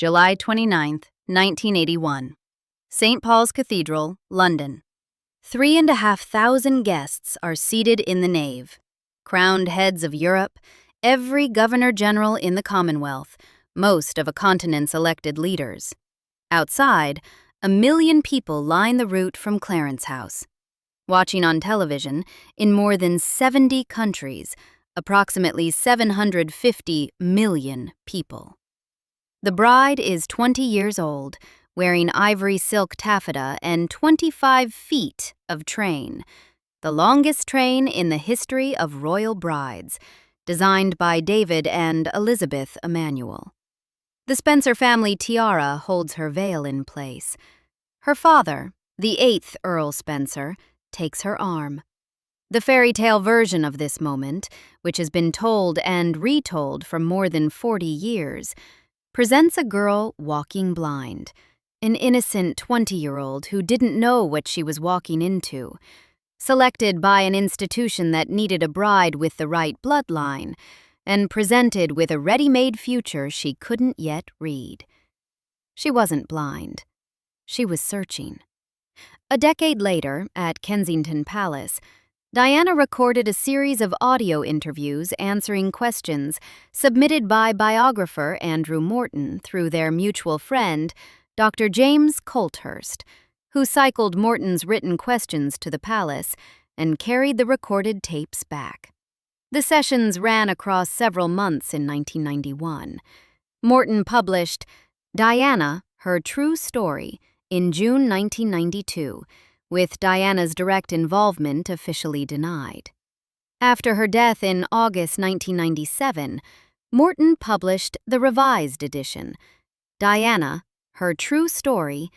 July 29, 1981. St. Paul's Cathedral, London. 3,500 guests are seated in the nave. Crowned heads of Europe, every governor-general in the Commonwealth, most of a continent's elected leaders. Outside, 1 million people line the route from Clarence House. Watching on television, in more than 70 countries, approximately 750 million people. The bride is 20 years old, wearing ivory silk taffeta and 25 feet of train, the longest train in the history of royal brides, designed by David and Elizabeth Emanuel. The Spencer family tiara holds her veil in place. Her father, the 8th Earl Spencer, takes her arm. The fairy tale version of this moment, which has been told and retold for more than 40 years, presents a girl walking blind, an innocent 20-year-old who didn't know what she was walking into, selected by an institution that needed a bride with the right bloodline, and presented with a ready-made future she couldn't yet read. She wasn't blind. She was searching. A decade later, at Kensington Palace, Diana recorded a series of audio interviews answering questions submitted by biographer Andrew Morton through their mutual friend, Dr. James Colthurst, who cycled Morton's written questions to the palace and carried the recorded tapes back. The sessions ran across several months in 1991. Morton published Diana, Her True Story in June 1992, with Diana's direct involvement officially denied. After her death in August 1997, Morton published the revised edition, Diana, Her True Story,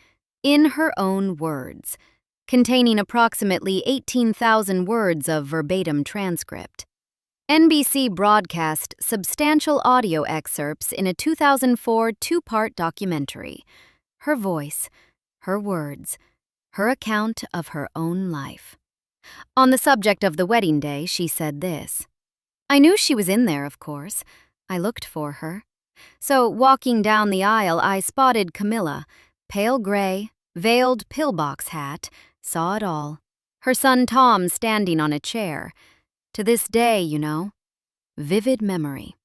in her own words, containing approximately 18,000 words of verbatim transcript. NBC broadcast substantial audio excerpts in a 2004 two-part documentary. Her voice, her words, her account of her own life. On the subject of the wedding day, she said this: "I knew she was in there, of course. I looked for her. So, walking down the aisle, I spotted Camilla, pale gray, veiled pillbox hat, saw it all. Her son Tom standing on a chair. To this day, you know. Vivid memory."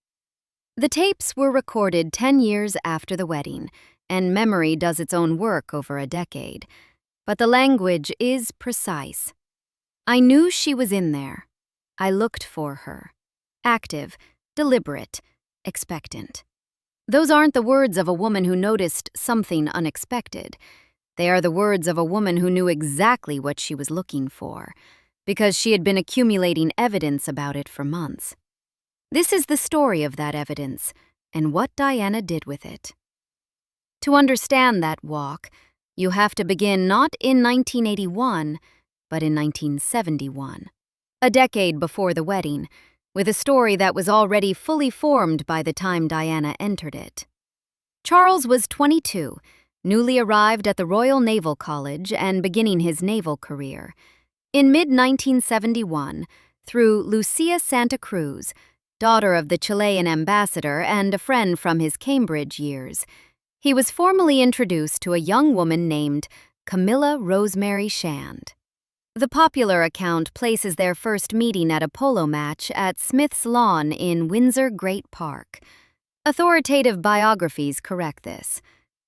The tapes were recorded 10 years after the wedding, and memory does its own work over a decade. But the language is precise. I knew she was in there. I looked for her. Active, deliberate, expectant. Those aren't the words of a woman who noticed something unexpected. They are the words of a woman who knew exactly what she was looking for, because she had been accumulating evidence about it for months. This is the story of that evidence, and what Diana did with it. To understand that walk, you have to begin not in 1981, but in 1971, a decade before the wedding, with a story that was already fully formed by the time Diana entered it. Charles was 22, newly arrived at the Royal Naval College and beginning his naval career. In mid-1971, through Lucia Santa Cruz, daughter of the Chilean ambassador and a friend from his Cambridge years, he was formally introduced to a young woman named Camilla Rosemary Shand. The popular account places their first meeting at a polo match at Smith's Lawn in Windsor Great Park. Authoritative biographies correct this.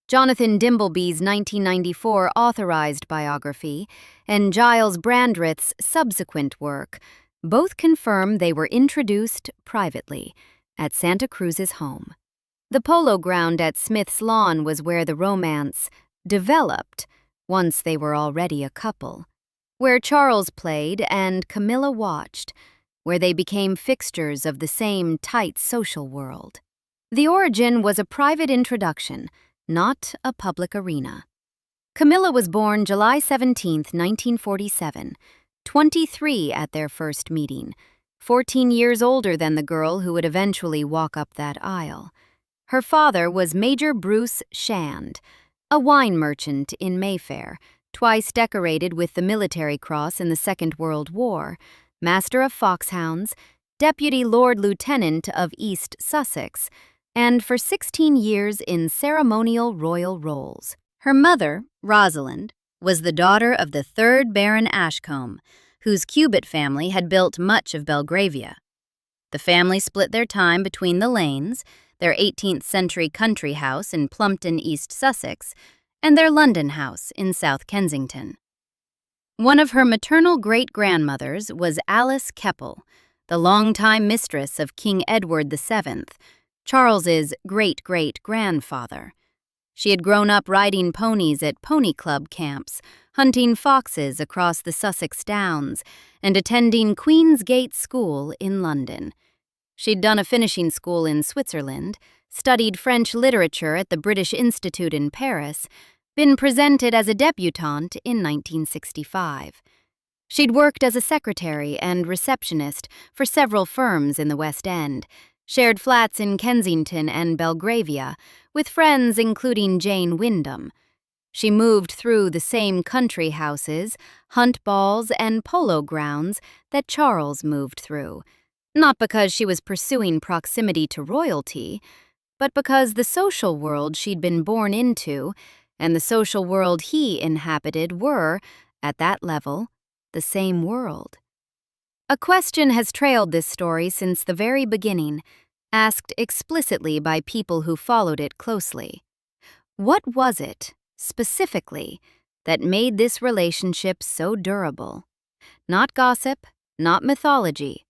Jonathan Dimbleby's 1994 authorized biography and Giles Brandreth's subsequent work both confirm they were introduced privately at Santa Cruz's home. The polo ground at Smith's Lawn was where the romance developed once they were already a couple, where Charles played and Camilla watched, where they became fixtures of the same tight social world. The origin was a private introduction, not a public arena. Camilla was born July 17, 1947, 23 at their first meeting, 14 years older than the girl who would eventually walk up that aisle. Her father was Major Bruce Shand, a wine merchant in Mayfair, twice decorated with the Military Cross in the Second World War, Master of Foxhounds, Deputy Lord Lieutenant of East Sussex, and for 16 years in ceremonial royal roles. Her mother, Rosalind, was the daughter of the 3rd Baron Ashcombe, whose Cubitt family had built much of Belgravia. The family split their time between the Lanes, their 18th-century country house in Plumpton, East Sussex, and their London house in South Kensington. One of her maternal great-grandmothers was Alice Keppel, the longtime mistress of King Edward VII, Charles's great-great-grandfather. She had grown up riding ponies at pony club camps, hunting foxes across the Sussex Downs, and attending Queen's Gate School in London. She'd done a finishing school in Switzerland, studied French literature at the British Institute in Paris, been presented as a debutante in 1965. She'd worked as a secretary and receptionist for several firms in the West End, shared flats in Kensington and Belgravia with friends including Jane Wyndham. She moved through the same country houses, hunt balls, and polo grounds that Charles moved through, not because she was pursuing proximity to royalty, but because the social world she'd been born into and the social world he inhabited were, at that level, the same world. A question has trailed this story since the very beginning, asked explicitly by people who followed it closely. What was it, specifically, that made this relationship so durable? Not gossip, not mythology.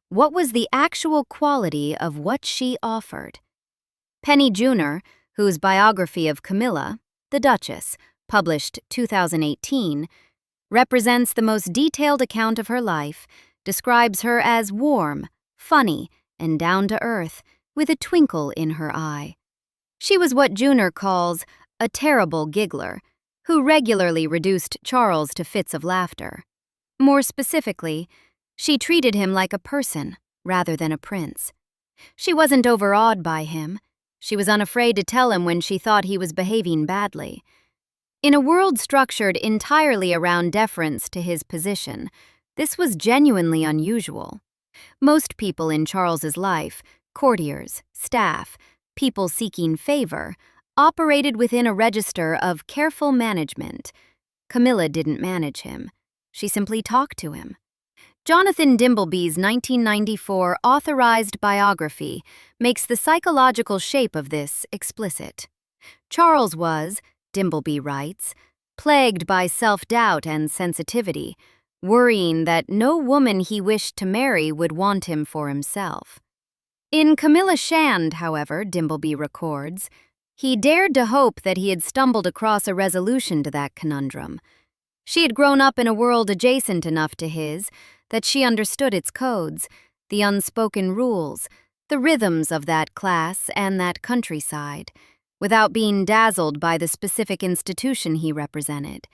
What was the actual quality of what she offered? Penny Junor, whose biography of Camilla, the Duchess, published 2018, represents the most detailed account of her life, describes her as warm, funny, and down-to-earth, with a twinkle in her eye. She was what Junor calls a terrible giggler, who regularly reduced Charles to fits of laughter. More specifically, she treated him like a person rather than a prince. She wasn't overawed by him. She was unafraid to tell him when she thought he was behaving badly. In a world structured entirely around deference to his position, this was genuinely unusual. Most people in Charles's life, courtiers, staff, people seeking favor, operated within a register of careful management. Camilla didn't manage him. She simply talked to him. Jonathan Dimbleby's 1994 authorized biography makes the psychological shape of this explicit. Charles was, Dimbleby writes, plagued by self-doubt and sensitivity, worrying that no woman he wished to marry would want him for himself. In Camilla Shand, however, Dimbleby records, he dared to hope that he had stumbled across a resolution to that conundrum. She had grown up in a world adjacent enough to his that she understood its codes, the unspoken rules, the rhythms of that class and that countryside, without being dazzled by the specific institution he represented.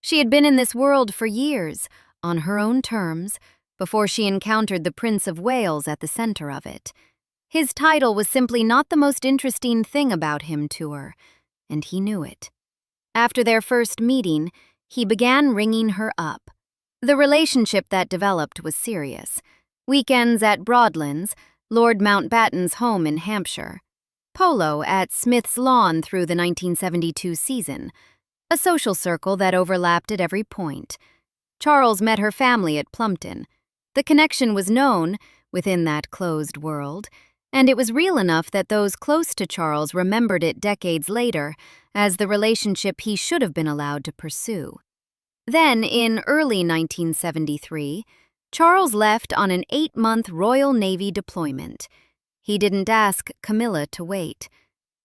She had been in this world for years, on her own terms, before she encountered the Prince of Wales at the center of it. His title was simply not the most interesting thing about him to her, and he knew it. After their first meeting, he began ringing her up. The relationship that developed was serious. Weekends at Broadlands, Lord Mountbatten's home in Hampshire. Polo at Smith's Lawn through the 1972 season. A social circle that overlapped at every point. Charles met her family at Plumpton. The connection was known, within that closed world, and it was real enough that those close to Charles remembered it decades later as the relationship he should have been allowed to pursue. Then, in early 1973, Charles left on an 8-month Royal Navy deployment. He didn't ask Camilla to wait.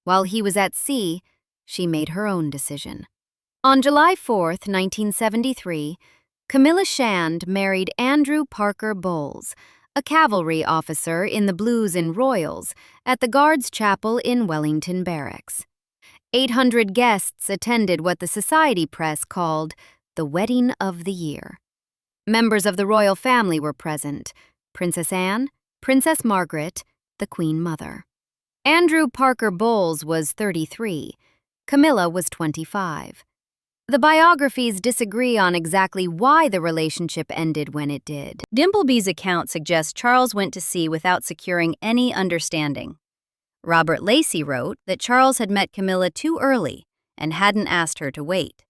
While he was at sea, she made her own decision. On July 4, 1973, Camilla Shand married Andrew Parker Bowles, a cavalry officer in the Blues and Royals, at the Guards' Chapel in Wellington Barracks. 800 guests attended what the society press called the Wedding of the Year. Members of the royal family were present: Princess Anne, Princess Margaret, the Queen Mother. Andrew Parker Bowles was 33. Camilla was 25. The biographies disagree on exactly why the relationship ended when it did. Dimbleby's account suggests Charles went to sea without securing any understanding. Robert Lacey wrote that Charles had met Camilla too early and hadn't asked her to wait.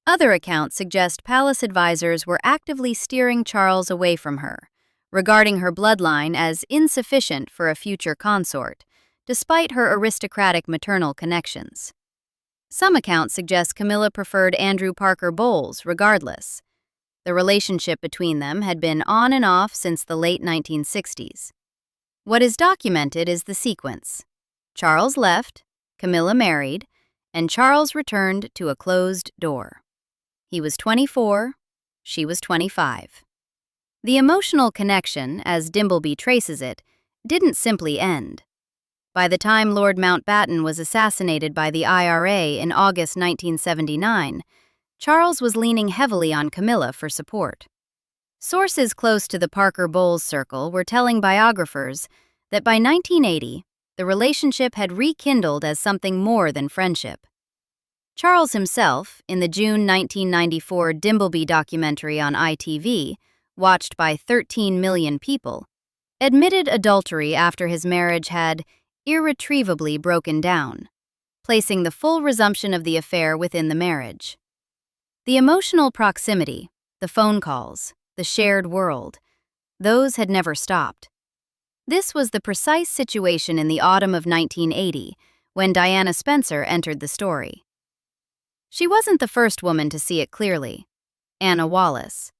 Other accounts suggest palace advisors were actively steering Charles away from her, regarding her bloodline as insufficient for a future consort, despite her aristocratic maternal connections. Some accounts suggest Camilla preferred Andrew Parker Bowles regardless. The relationship between them had been on and off since the late 1960s. What is documented is the sequence. Charles left, Camilla married, and Charles returned to a closed door. He was 24, she was 25. The emotional connection, as Dimbleby traces it, didn't simply end. By the time Lord Mountbatten was assassinated by the IRA in August 1979, Charles was leaning heavily on Camilla for support. Sources close to the Parker Bowles circle were telling biographers that by 1980, the relationship had rekindled as something more than friendship. Charles himself, in the June 1994 Dimbleby documentary on ITV, watched by 13 million people, admitted adultery after his marriage had irretrievably broken down, placing the full resumption of the affair within the marriage. The emotional proximity, the phone calls, the shared world, those had never stopped. This was the precise situation in the autumn of 1980 when Diana Spencer entered the story. She wasn't the first woman to see it clearly. Anna Wallace,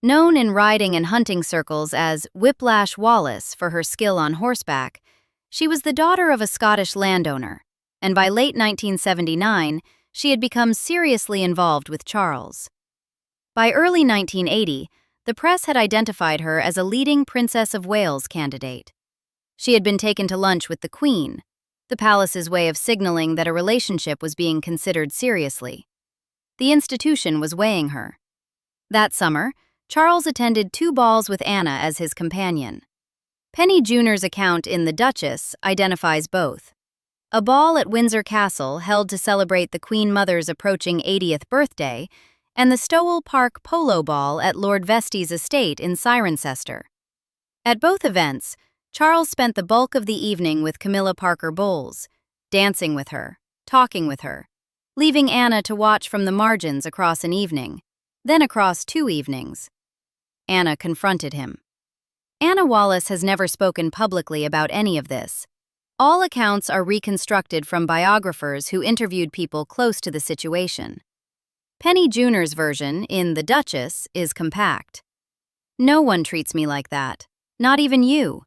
known in riding and hunting circles as Whiplash Wallace for her skill on horseback, she was the daughter of a Scottish landowner, and by late 1979, she had become seriously involved with Charles. By early 1980, the press had identified her as a leading Princess of Wales candidate. She had been taken to lunch with the Queen, the palace's way of signaling that a relationship was being considered seriously. The institution was weighing her. That summer, Charles attended 2 balls with Anna as his companion. Penny Junor's account in The Duchess identifies both. A ball at Windsor Castle held to celebrate the Queen Mother's approaching 80th birthday, and the Stowell Park Polo Ball at Lord Vestey's estate in Cirencester. At both events, Charles spent the bulk of the evening with Camilla Parker Bowles, dancing with her, talking with her, leaving Anna to watch from the margins across an evening, then across 2 evenings. Anna confronted him. Anna Wallace has never spoken publicly about any of this. All accounts are reconstructed from biographers who interviewed people close to the situation. Penny Junor's version, in The Duchess, is compact. "No one treats me like that, not even you."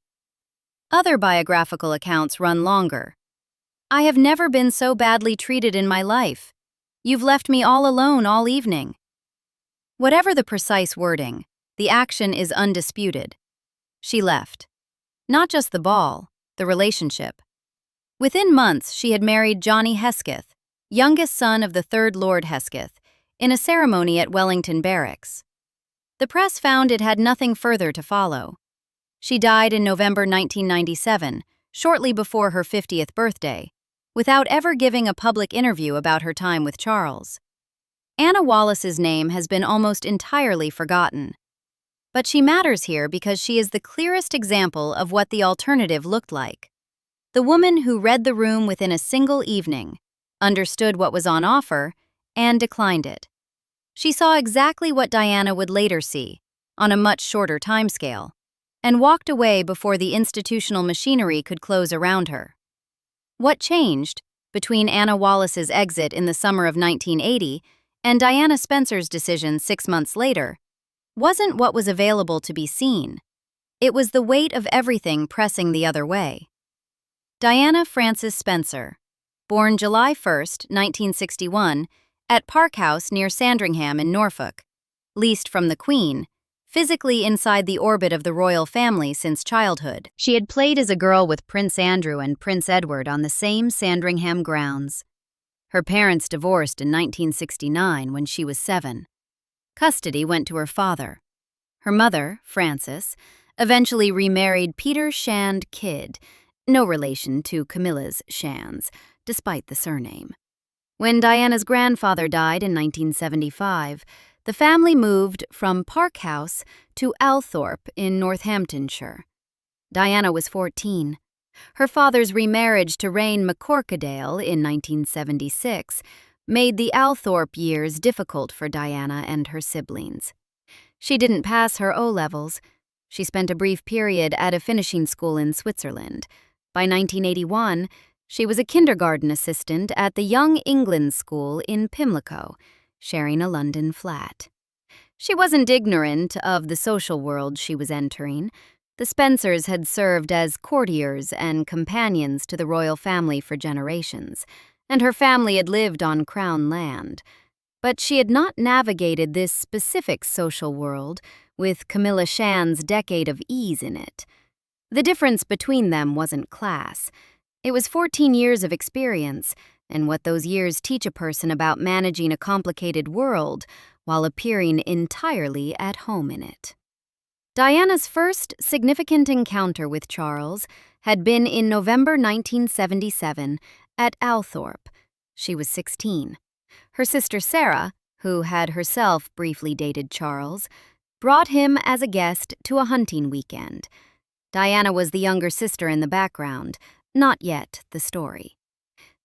Other biographical accounts run longer. "I have never been so badly treated in my life. You've left me all alone all evening." Whatever the precise wording, the action is undisputed. She left. Not just the ball, the relationship. Within months, she had married Johnny Hesketh, youngest son of the 3rd Lord Hesketh, in a ceremony at Wellington Barracks. The press found it had nothing further to follow. She died in November 1997, shortly before her 50th birthday, without ever giving a public interview about her time with Charles. Anna Wallace's name has been almost entirely forgotten. But she matters here because she is the clearest example of what the alternative looked like. The woman who read the room within a single evening, understood what was on offer, and declined it. She saw exactly what Diana would later see, on a much shorter timescale, and walked away before the institutional machinery could close around her. What changed between Anna Wallace's exit in the summer of 1980 and Diana Spencer's decision 6 months later wasn't what was available to be seen. It was the weight of everything pressing the other way. Diana Frances Spencer, born July 1, 1961, at Park House near Sandringham in Norfolk, leased from the Queen, physically inside the orbit of the royal family since childhood. She had played as a girl with Prince Andrew and Prince Edward on the same Sandringham grounds. Her parents divorced in 1969 when she was 7. Custody went to her father. Her mother, Frances, eventually remarried Peter Shand Kidd, no relation to Camilla's Shands, despite the surname. When Diana's grandfather died in 1975, the family moved from Park House to Althorpe in Northamptonshire. Diana was 14. Her father's remarriage to Rayne McCorquodale in 1976 made the Althorpe years difficult for Diana and her siblings. She didn't pass her O-levels. She spent a brief period at a finishing school in Switzerland. By 1981, she was a kindergarten assistant at the Young England School in Pimlico, sharing a London flat. She wasn't ignorant of the social world she was entering. The Spencers had served as courtiers and companions to the royal family for generations, and her family had lived on Crown land. But she had not navigated this specific social world with Camilla Shand's decade of ease in it. The difference between them wasn't class. It was 14 years of experience, and what those years teach a person about managing a complicated world while appearing entirely at home in it. Diana's first significant encounter with Charles had been in November 1977 at Althorpe. She was 16. Her sister Sarah, who had herself briefly dated Charles, brought him as a guest to a hunting weekend. Diana was the younger sister in the background, not yet the story.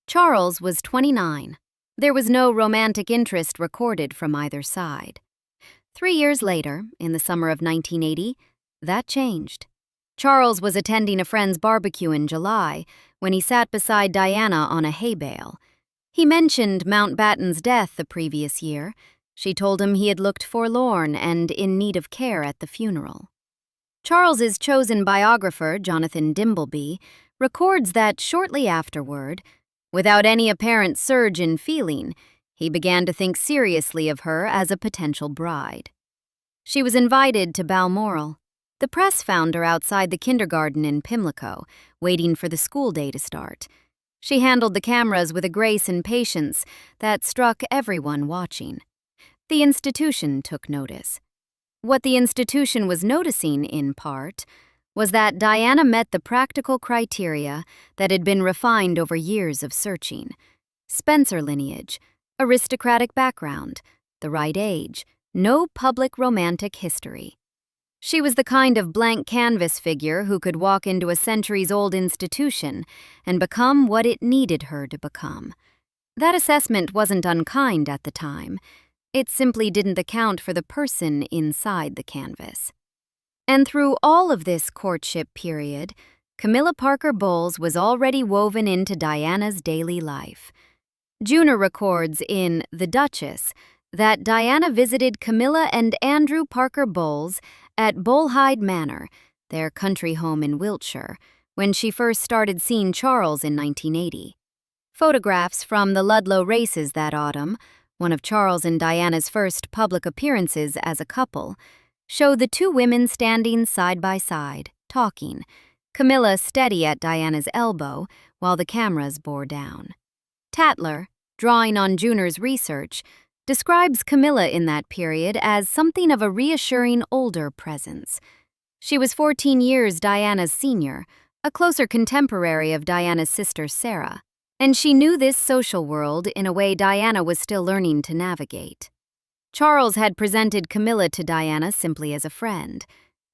Charles was 29. There was no romantic interest recorded from either side. 3 years later, in the summer of 1980, that changed. Charles was attending a friend's barbecue in July when he sat beside Diana on a hay bale. He mentioned Mountbatten's death the previous year. She told him he had looked forlorn and in need of care at the funeral. Charles's chosen biographer, Jonathan Dimbleby, records that shortly afterward, without any apparent surge in feeling, he began to think seriously of her as a potential bride. She was invited to Balmoral. The press found her outside the kindergarten in Pimlico, waiting for the school day to start. She handled the cameras with a grace and patience that struck everyone watching. The institution took notice. What the institution was noticing, in part, was that Diana met the practical criteria that had been refined over years of searching. Spencer lineage, aristocratic background, the right age, no public romantic history. She was the kind of blank canvas figure who could walk into a centuries-old institution and become what it needed her to become. That assessment wasn't unkind at the time. It simply didn't account for the person inside the canvas. And through all of this courtship period, Camilla Parker Bowles was already woven into Diana's daily life. Juner records in The Duchess that Diana visited Camilla and Andrew Parker Bowles at Bolhide Manor, their country home in Wiltshire, when she first started seeing Charles in 1980. Photographs from the Ludlow races that autumn, one of Charles and Diana's first public appearances as a couple, show the two women standing side by side, talking, Camilla steady at Diana's elbow while the cameras bore down. Tatler, drawing on Juner's research, describes Camilla in that period as something of a reassuring older presence. She was 14 years Diana's senior, a closer contemporary of Diana's sister Sarah, and she knew this social world in a way Diana was still learning to navigate. Charles had presented Camilla to Diana simply as a friend.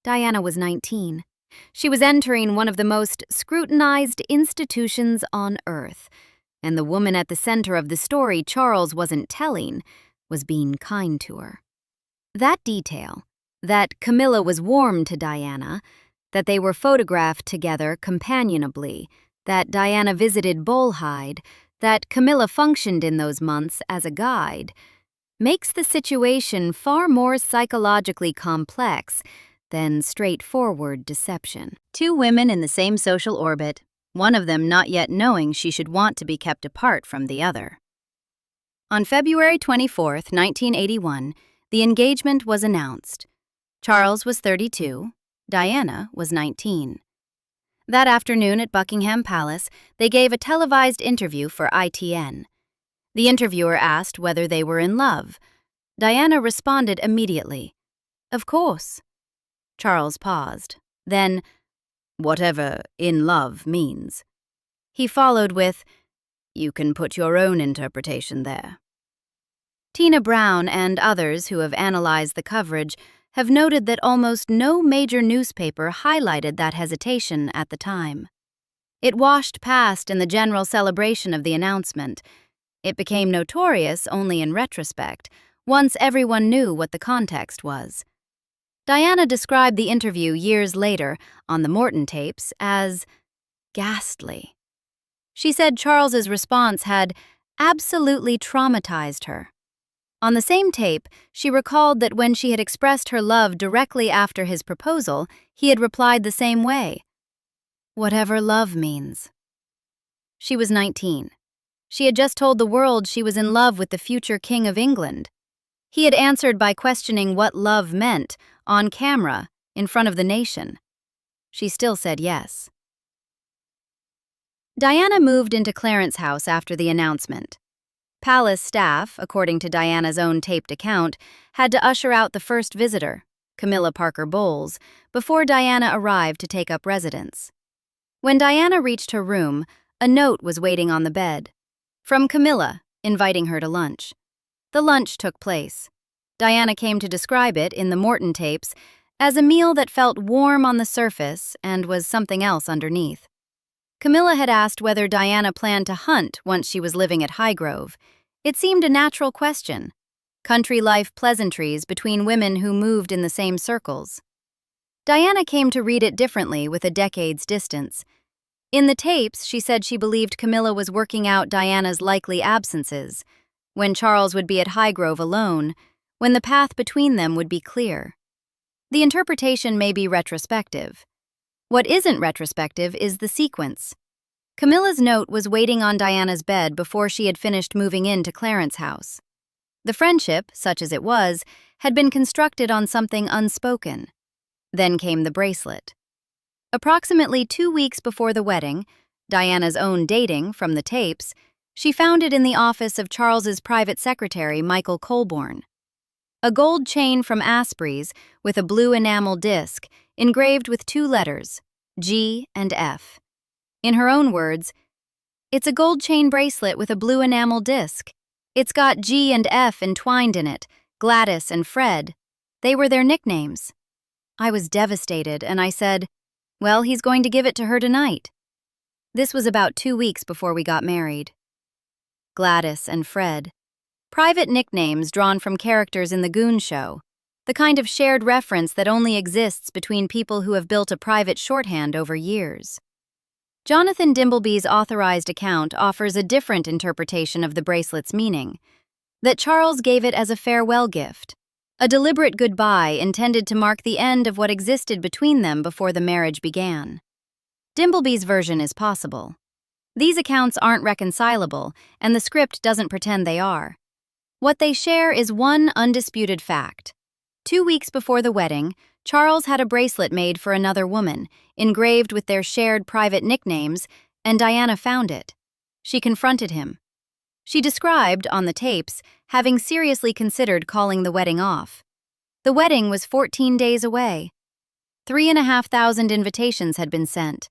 Diana was 19. She was entering one of the most scrutinized institutions on earth, and the woman at the center of the story Charles wasn't telling was being kind to her. That detail, that Camilla was warm to Diana, that they were photographed together companionably, that Diana visited Bolhide, that Camilla functioned in those months as a guide, makes the situation far more psychologically complex than straightforward deception. Two women in the same social orbit, one of them not yet knowing she should want to be kept apart from the other. On February 24, 1981, the engagement was announced. Charles was 32, Diana was 19. That afternoon at Buckingham Palace, they gave a televised interview for ITN. The interviewer asked whether they were in love. Diana responded immediately, "Of course." Charles paused. Then, "Whatever in love means." He followed with, "You can put your own interpretation there." Tina Brown and others who have analyzed the coverage have noted that almost no major newspaper highlighted that hesitation at the time. It washed past in the general celebration of the announcement. It became notorious only in retrospect, once everyone knew what the context was. Diana described the interview years later on the Morton tapes as ghastly. She said Charles's response had absolutely traumatized her. On the same tape, she recalled that when she had expressed her love directly after his proposal, he had replied the same way. Whatever love means. She was 19. She had just told the world she was in love with the future King of England. He had answered by questioning what love meant, on camera, in front of the nation. She still said yes. Diana moved into Clarence's house after the announcement. Palace staff, according to Diana's own taped account, had to usher out the first visitor, Camilla Parker Bowles, before Diana arrived to take up residence. When Diana reached her room, a note was waiting on the bed. From Camilla, inviting her to lunch. The lunch took place. Diana came to describe it in the Morton tapes as a meal that felt warm on the surface and was something else underneath. Camilla had asked whether Diana planned to hunt once she was living at Highgrove. It seemed a natural question. Country life pleasantries between women who moved in the same circles. Diana came to read it differently with a decade's distance. In the tapes, she said she believed Camilla was working out Diana's likely absences, when Charles would be at Highgrove alone, when the path between them would be clear. The interpretation may be retrospective. What isn't retrospective is the sequence. Camilla's note was waiting on Diana's bed before she had finished moving into Clarence's house. The friendship, such as it was, had been constructed on something unspoken. Then came the bracelet. Approximately 2 weeks before the wedding, Diana's own dating from the tapes, she found it in the office of Charles's private secretary, Michael Colborne. A gold chain from Asprey's with a blue enamel disc engraved with 2 letters, G and F. In her own words, "It's a gold chain bracelet with a blue enamel disc. It's got G and F entwined in it, Gladys and Fred. They were their nicknames." I was devastated, and I said, "Well, he's going to give it to her tonight." This was about 2 weeks before we got married. Gladys and Fred. Private nicknames drawn from characters in the Goon Show, the kind of shared reference that only exists between people who have built a private shorthand over years. Jonathan Dimbleby's authorized account offers a different interpretation of the bracelet's meaning, that Charles gave it as a farewell gift, a deliberate goodbye intended to mark the end of what existed between them before the marriage began. Dimbleby's version is possible. These accounts aren't reconcilable, and the script doesn't pretend they are. What they share is one undisputed fact. 2 weeks before the wedding, Charles had a bracelet made for another woman, engraved with their shared private nicknames, and Diana found it. She confronted him. She described, on the tapes, having seriously considered calling the wedding off. The wedding was 14 days away. 3,500 invitations had been sent.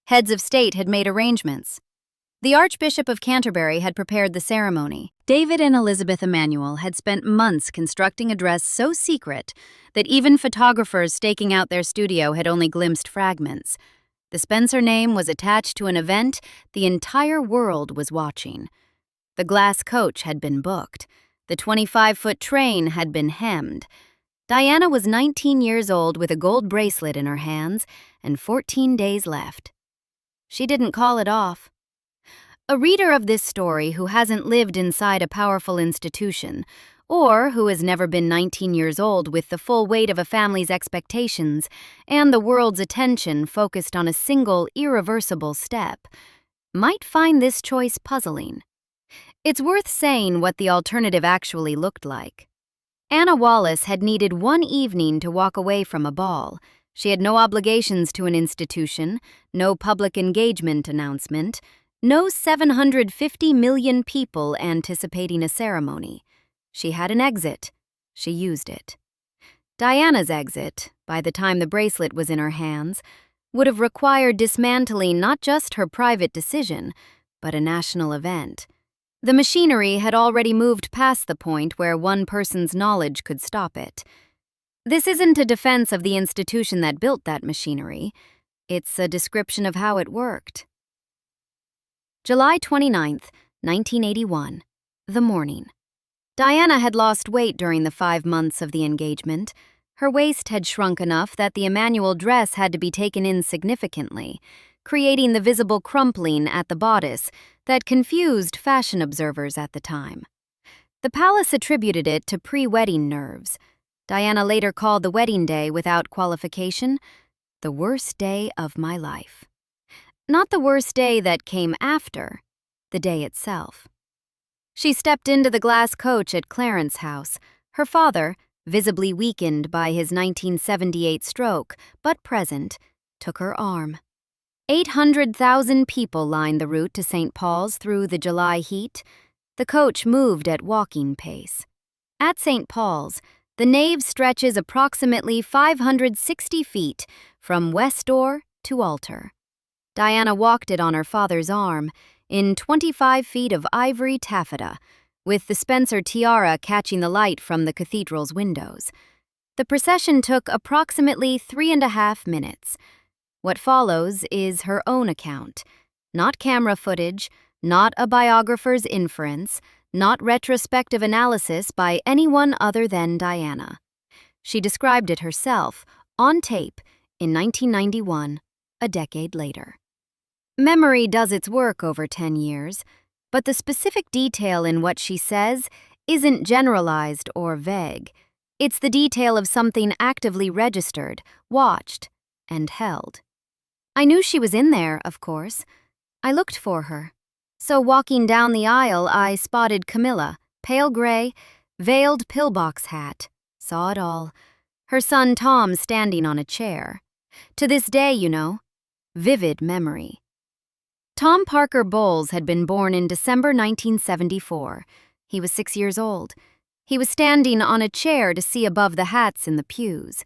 Heads of state had made arrangements. The Archbishop of Canterbury had prepared the ceremony. David and Elizabeth Emanuel had spent months constructing a dress so secret that even photographers staking out their studio had only glimpsed fragments. The Spencer name was attached to an event the entire world was watching. The glass coach had been booked. The 25-foot train had been hemmed. Diana was 19 years old with a gold bracelet in her hands and 14 days left. She didn't call it off. A reader of this story who hasn't lived inside a powerful institution, or who has never been 19 years old with the full weight of a family's expectations and the world's attention focused on a single, irreversible step, might find this choice puzzling. It's worth saying what the alternative actually looked like. Anna Wallace had needed one evening to walk away from a ball. She had no obligations to an institution, no public engagement announcement, no 750 million people anticipating a ceremony. She had an exit. She used it. Diana's exit, by the time the bracelet was in her hands, would have required dismantling not just her private decision, but a national event. The machinery had already moved past the point where one person's knowledge could stop it. This isn't a defense of the institution that built that machinery. It's a description of how it worked. July 29th, 1981. The morning. Diana had lost weight during the 5 months of the engagement. Her waist had shrunk enough that the Emmanuel dress had to be taken in significantly, creating the visible crumpling at the bodice that confused fashion observers at the time. The palace attributed it to pre-wedding nerves. Diana later called the wedding day without qualification, "the worst day of my life." Not the worst day that came after, the day itself. She stepped into the glass coach at Clarence's house. Her father, visibly weakened by his 1978 stroke, but present, took her arm. 800,000 people lined the route to St. Paul's through the July heat. The coach moved at walking pace. At St. Paul's, the nave stretches approximately 560 feet from west door to altar. Diana walked it on her father's arm, in 25 feet of ivory taffeta, with the Spencer tiara catching the light from the cathedral's windows. The procession took approximately 3.5 minutes. What follows is her own account, not camera footage, not a biographer's inference, not retrospective analysis by anyone other than Diana. She described it herself, on tape, in 1991, a decade later. Memory does its work over 10 years, but the specific detail in what she says isn't generalized or vague. It's the detail of something actively registered, watched, and held. I knew she was in there, of course. I looked for her. So walking down the aisle, I spotted Camilla, pale gray, veiled pillbox hat, saw it all. Her son Tom standing on a chair. To this day, vivid memory. Tom Parker Bowles had been born in December 1974. He was 6 years old. He was standing on a chair to see above the hats in the pews.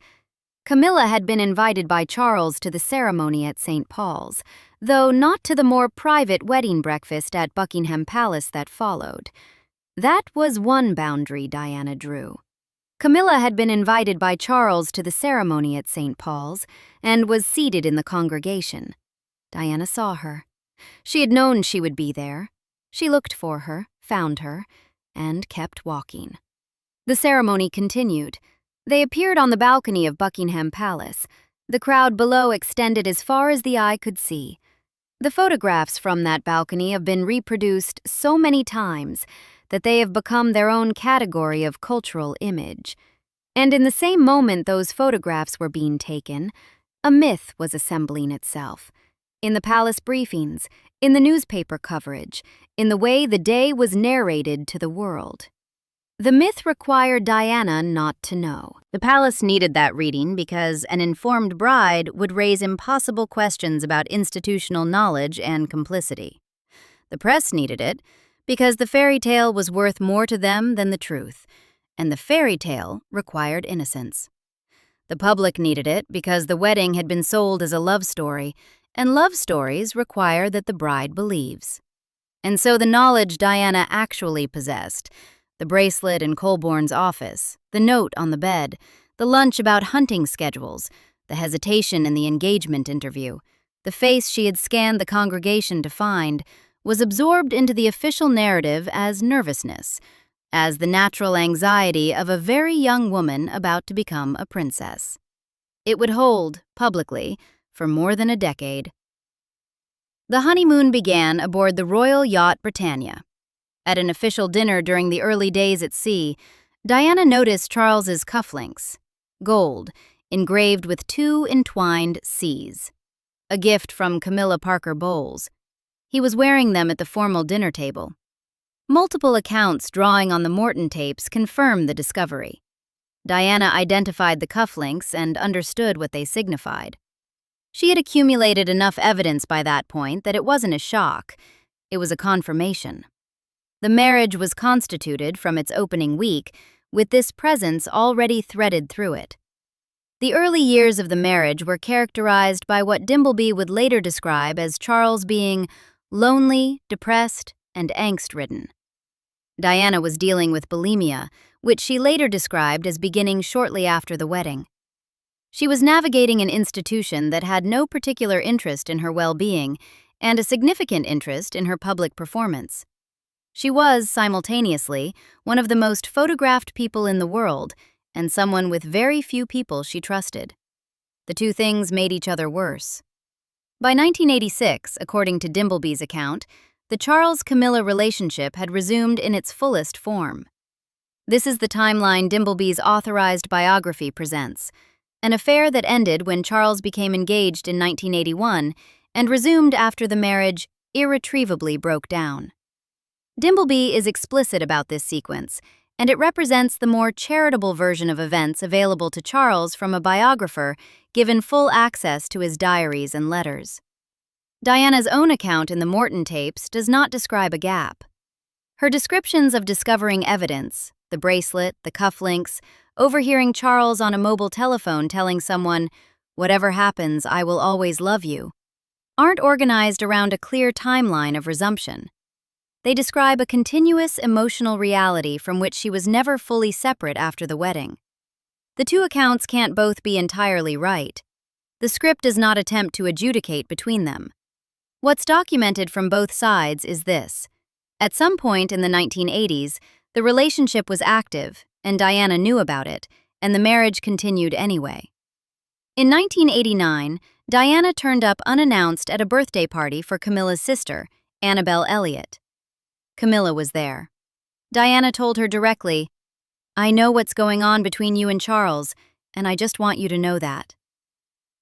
Camilla had been invited by Charles to the ceremony at St. Paul's, though not to the more private wedding breakfast at Buckingham Palace that followed. That was one boundary Diana drew. Camilla had been invited by Charles to the ceremony at St. Paul's and was seated in the congregation. Diana saw her. She had known she would be there. She looked for her, found her, and kept walking. The ceremony continued. They appeared on the balcony of Buckingham Palace. The crowd below extended as far as the eye could see. The photographs from that balcony have been reproduced so many times that they have become their own category of cultural image. And in the same moment those photographs were being taken, a myth was assembling itself. In the palace briefings, in the newspaper coverage, in the way the day was narrated to the world. The myth required Diana not to know. The palace needed that reading because an informed bride would raise impossible questions about institutional knowledge and complicity. The press needed it because the fairy tale was worth more to them than the truth, and the fairy tale required innocence. The public needed it because the wedding had been sold as a love story, and love stories require that the bride believes. And so the knowledge Diana actually possessed, the bracelet in Colborne's office, the note on the bed, the lunch about hunting schedules, the hesitation in the engagement interview, the face she had scanned the congregation to find, was absorbed into the official narrative as nervousness, as the natural anxiety of a very young woman about to become a princess. It would hold, publicly, for more than a decade. The honeymoon began aboard the Royal Yacht Britannia. At an official dinner during the early days at sea, Diana noticed Charles's cufflinks, gold, engraved with 2 entwined C's, a gift from Camilla Parker Bowles. He was wearing them at the formal dinner table. Multiple accounts drawing on the Morton tapes confirmed the discovery. Diana identified the cufflinks and understood what they signified. She had accumulated enough evidence by that point that it wasn't a shock, it was a confirmation. The marriage was constituted from its opening week, with this presence already threaded through it. The early years of the marriage were characterized by what Dimbleby would later describe as Charles being lonely, depressed, and angst-ridden. Diana was dealing with bulimia, which she later described as beginning shortly after the wedding. She was navigating an institution that had no particular interest in her well-being and a significant interest in her public performance. She was, simultaneously, one of the most photographed people in the world and someone with very few people she trusted. The two things made each other worse. By 1986, according to Dimbleby's account, the Charles-Camilla relationship had resumed in its fullest form. This is the timeline Dimbleby's authorized biography presents, an affair that ended when Charles became engaged in 1981 and resumed after the marriage irretrievably broke down. Dimbleby is explicit about this sequence, and it represents the more charitable version of events available to Charles from a biographer given full access to his diaries and letters. Diana's own account in the Morton tapes does not describe a gap. Her descriptions of discovering evidence, the bracelet, the cufflinks, overhearing Charles on a mobile telephone telling someone, "Whatever happens, I will always love you," aren't organized around a clear timeline of resumption. They describe a continuous emotional reality from which she was never fully separate after the wedding. The two accounts can't both be entirely right. The script does not attempt to adjudicate between them. What's documented from both sides is this. At some point in the 1980s, the relationship was active, and Diana knew about it, and the marriage continued anyway. In 1989, Diana turned up unannounced at a birthday party for Camilla's sister, Annabelle Elliott. Camilla was there. Diana told her directly, "I know what's going on between you and Charles, and I just want you to know that."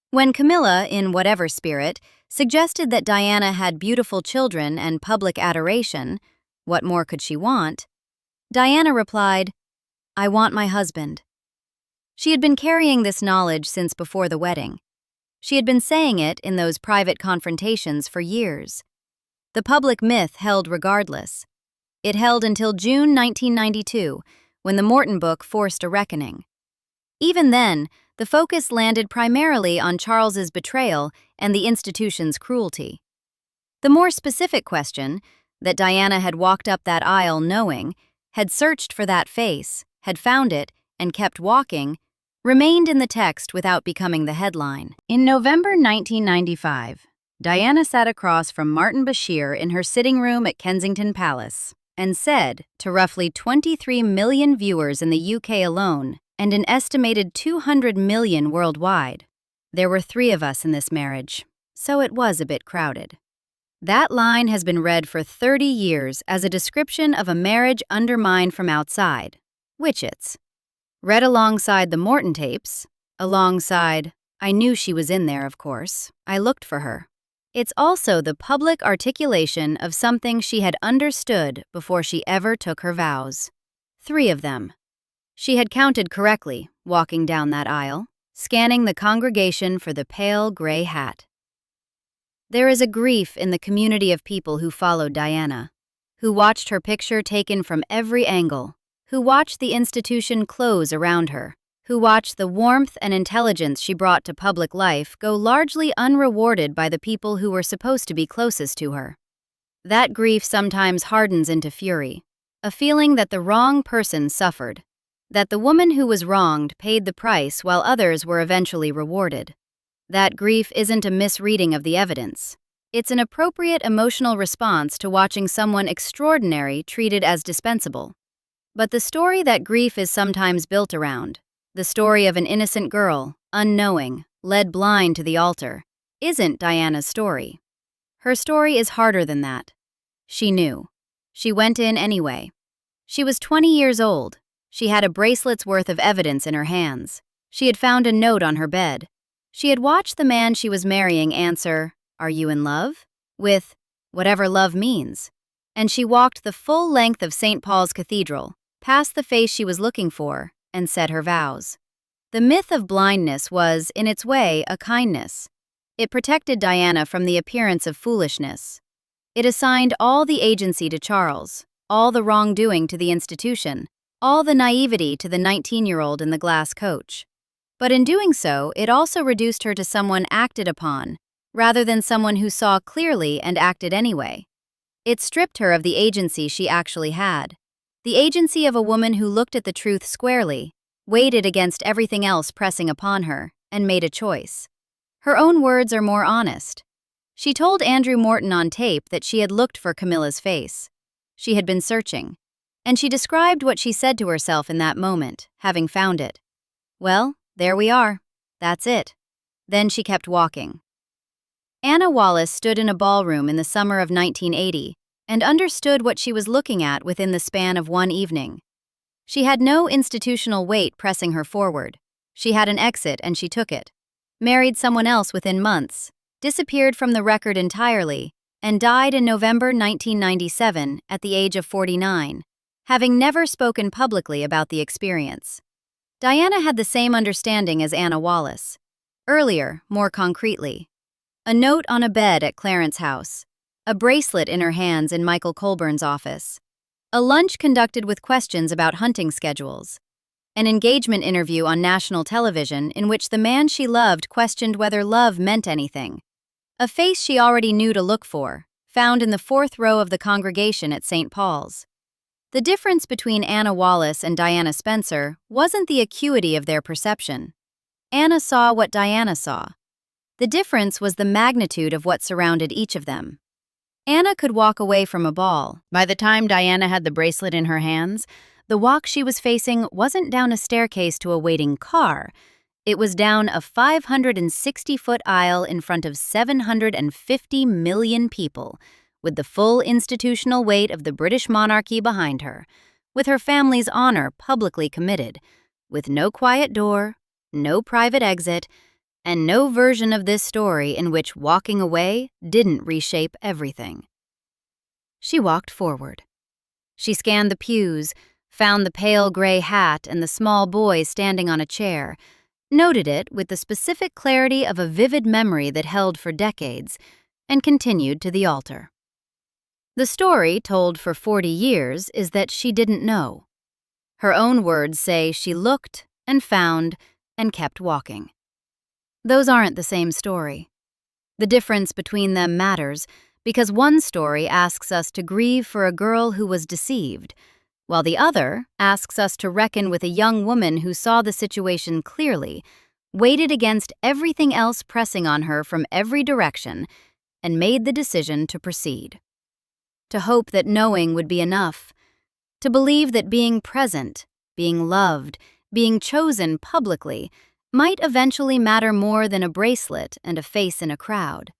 When Camilla, in whatever spirit, suggested that Diana had beautiful children and public adoration, what more could she want? Diana replied, "I want my husband." She had been carrying this knowledge since before the wedding. She had been saying it in those private confrontations for years. The public myth held regardless. It held until June 1992, when the Morton book forced a reckoning. Even then, the focus landed primarily on Charles's betrayal and the institution's cruelty. The more specific question, that Diana had walked up that aisle knowing, had searched for that face, had found it, and kept walking, remained in the text without becoming the headline. In November 1995, Diana sat across from Martin Bashir in her sitting room at Kensington Palace and said to roughly 23 million viewers in the UK alone and an estimated 200 million worldwide, "There were 3 of us in this marriage, so it was a bit crowded." That line has been read for 30 years as a description of a marriage undermined from outside, Witchett's. Read alongside the Morton tapes, alongside, "I knew she was in there, of course. I looked for her." It's also the public articulation of something she had understood before she ever took her vows. 3 of them. She had counted correctly, walking down that aisle, scanning the congregation for the pale gray hat. There is a grief in the community of people who followed Diana, who watched her picture taken from every angle, who watched the institution close around her, who watched the warmth and intelligence she brought to public life go largely unrewarded by the people who were supposed to be closest to her. That grief sometimes hardens into fury, a feeling that the wrong person suffered, that the woman who was wronged paid the price while others were eventually rewarded. That grief isn't a misreading of the evidence. It's an appropriate emotional response to watching someone extraordinary treated as dispensable. But the story that grief is sometimes built around, the story of an innocent girl, unknowing, led blind to the altar, isn't Diana's story. Her story is harder than that. She knew. She went in anyway. She was 20 years old. She had a bracelet's worth of evidence in her hands. She had found a note on her bed. She had watched the man she was marrying answer, "Are you in love?" with, "Whatever love means." And she walked the full length of St. Paul's Cathedral, past the face she was looking for, and said her vows. The myth of blindness was, in its way, a kindness. It protected Diana from the appearance of foolishness. It assigned all the agency to Charles, all the wrongdoing to the institution, all the naivety to the 19-year-old in the glass coach. But in doing so, it also reduced her to someone acted upon, rather than someone who saw clearly and acted anyway. It stripped her of the agency she actually had, the agency of a woman who looked at the truth squarely, weighed it against everything else pressing upon her, and made a choice. Her own words are more honest. She told Andrew Morton on tape that she had looked for Camilla's face. She had been searching, and she described what she said to herself in that moment, having found it. "Well, there we are. That's it." Then she kept walking. Anna Wallace stood in a ballroom in the summer of 1980 and understood what she was looking at within the span of one evening. She had no institutional weight pressing her forward. She had an exit and she took it. Married someone else within months, disappeared from the record entirely, and died in November 1997 at the age of 49, having never spoken publicly about the experience. Diana had the same understanding as Anna Wallace. Earlier, more concretely. A note on a bed at Clarence House. A bracelet in her hands in Michael Colburn's office. A lunch conducted with questions about hunting schedules. An engagement interview on national television in which the man she loved questioned whether love meant anything. A face she already knew to look for, found in the fourth row of the congregation at St. Paul's. The difference between Anna Wallace and Diana Spencer wasn't the acuity of their perception. Anna saw what Diana saw. The difference was the magnitude of what surrounded each of them. Anna could walk away from a ball. By the time Diana had the bracelet in her hands, the walk she was facing wasn't down a staircase to a waiting car. It was down a 560-foot aisle in front of 750 million people, with the full institutional weight of the British monarchy behind her, with her family's honor publicly committed, with no quiet door, no private exit, and no version of this story in which walking away didn't reshape everything. She walked forward. She scanned the pews, found the pale gray hat and the small boy standing on a chair, noted it with the specific clarity of a vivid memory that held for decades, and continued to the altar. The story, told for 40 years, is that she didn't know. Her own words say she looked and found and kept walking. Those aren't the same story. The difference between them matters because one story asks us to grieve for a girl who was deceived, while the other asks us to reckon with a young woman who saw the situation clearly, weighed it against everything else pressing on her from every direction, and made the decision to proceed. To hope that knowing would be enough. To believe that being present, being loved, being chosen publicly might eventually matter more than a bracelet and a face in a crowd.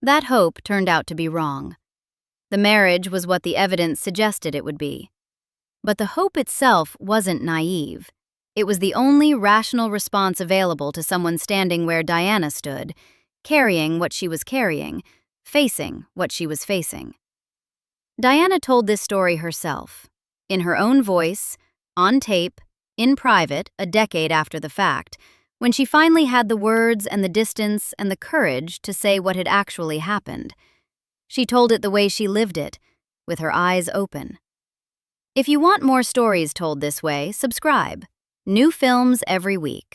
That hope turned out to be wrong. The marriage was what the evidence suggested it would be. But the hope itself wasn't naive. It was the only rational response available to someone standing where Diana stood, carrying what she was carrying, facing what she was facing. Diana told this story herself, in her own voice, on tape, in private, a decade after the fact, when she finally had the words and the distance and the courage to say what had actually happened. She told it the way she lived it, with her eyes open. If you want more stories told this way, subscribe. New films every week.